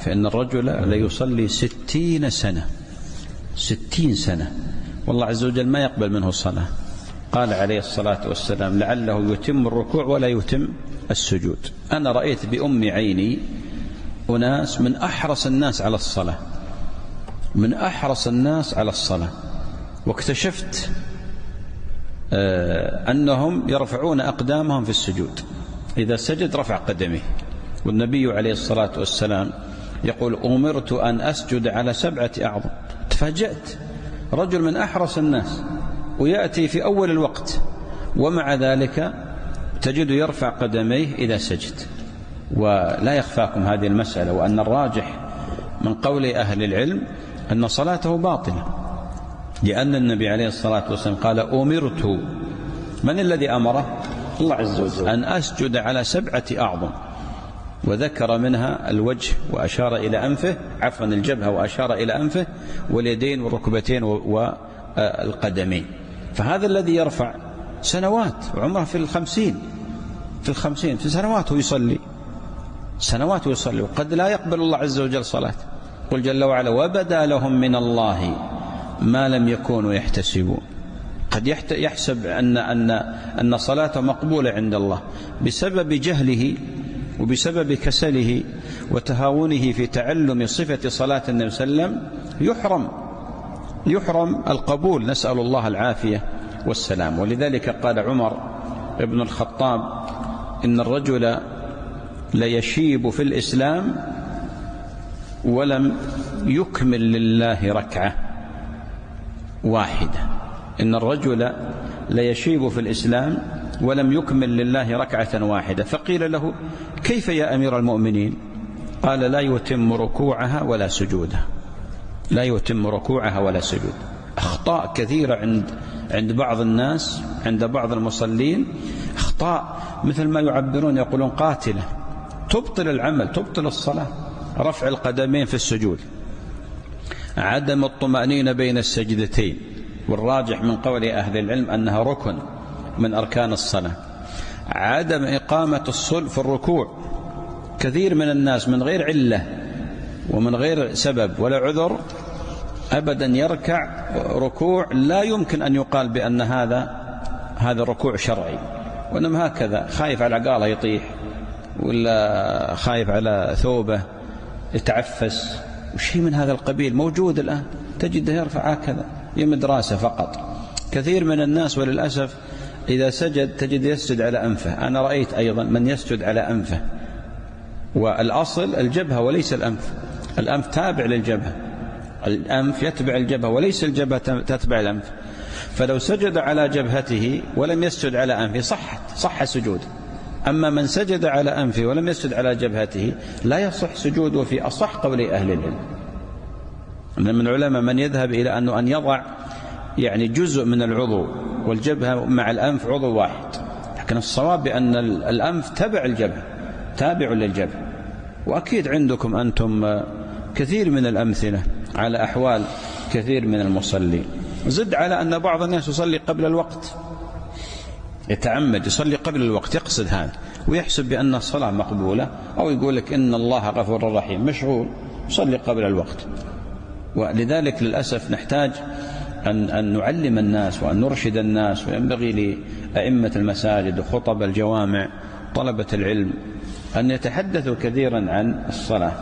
فإن الرجل ليصلي 60 سنة، 60 سنة، والله عز وجل ما يقبل منه الصلاة. قال عليه الصلاة والسلام: لعله يتم الركوع ولا يتم السجود. أنا رأيت بأم عيني أناس من أحرص الناس على الصلاة، من أحرص الناس على الصلاة، واكتشفت أنهم يرفعون أقدامهم في السجود، إذا سجد رفع قدمه. والنبي عليه الصلاة والسلام يقول: أمرت أن أسجد على 7 أعظم. تفاجأت، رجل من أحرص الناس ويأتي في أول الوقت، ومع ذلك تجد يرفع قدميه إذا سجد. ولا يخفاكم هذه المسألة، وأن الراجح من قول أهل العلم أن صلاته باطلة، لأن النبي عليه الصلاة والسلام قال: أمرت، من الذي أمره؟ الله عز وجل، أن أسجد على 7 أعظم، وذكر منها الوجه وأشار إلى أنفه، عفوا الجبهة وأشار إلى أنفه، واليدين والركبتين والقدمين. فهذا الذي يرفع سنوات، وعمره في 50 في سنوات يصلي، سنوات يصلي، وقد لا يقبل الله عز وجل صلاة. قل جل وعلا: وبدا لهم من الله ما لم يكونوا يحتسبون. قد يحسب أن صلاته مقبولة عند الله بسبب جهله وبسبب كسله وتهاونه في تعلم صفة صلاة النبي صلى الله عليه وسلم، يحرم القبول، نسأل الله العافية والسلام. ولذلك قال عمر بن الخطاب: إن الرجل ليشيب في الإسلام ولم يكمل لله ركعة واحدة. إن الرجل ليشيب في الإسلام ولم يكمل لله ركعة واحدة. فقيل له: كيف يا أمير المؤمنين؟ قال: لا يتم ركوعها ولا سجودها، لا يتم ركوعها ولا سجود. أخطاء كثيرة عند بعض الناس، عند بعض المصلين، أخطاء مثل ما يعبرون، يقولون قاتلة، تبطل العمل، تبطل الصلاة. رفع القدمين في السجود، عدم الطمأنينة بين السجدتين، والراجح من قول أهل العلم أنها ركن من أركان الصلاة. عدم إقامة الصلب في الركوع، كثير من الناس من غير علة ومن غير سبب ولا عذر أبدا يركع ركوع لا يمكن أن يقال بأن هذا ركوع شرعي، وإنما هكذا خايف على عقاله يطيح، ولا خايف على ثوبه يتعفس، وشيء من هذا القبيل موجود الآن، تجده يرفع هكذا يمد راسه فقط. كثير من الناس وللأسف إذا سجد تجد يسجد على أنفه. أنا رأيت أيضا من يسجد على أنفه، والأصل الجبهة وليس الأنف، الأنف تابع للجبهة، الأنف يتبع الجبهة وليس الجبهة تتبع الأنف. فلو سجد على جبهته ولم يسجد على أنفه صح سجوده. أما من سجد على أنفه ولم يسجد على جبهته لا يصح سجوده في أصح قول أهل العلم. من العلماء من يذهب إلى أن يضع يعني جزء من العضو، والجبهة مع الأنف عضو واحد، لكن الصواب بأن الأنف تبع الجبهة، تابع للجبهة. وأكيد عندكم أنتم كثير من الأمثلة على أحوال كثير من المصلين. زد على أن بعض الناس يصلي قبل الوقت، يتعمد يصلي قبل الوقت، يقصد هذا ويحسب بأن الصلاة مقبولة، أو يقول لك إن الله غفور رحيم، مشغول، يصلي قبل الوقت. ولذلك للأسف نحتاج أن نعلم الناس وأن نرشد الناس، وينبغي لأئمة المساجد وخطب الجوامع طلبة العلم أن يتحدثوا كثيرا عن الصلاة.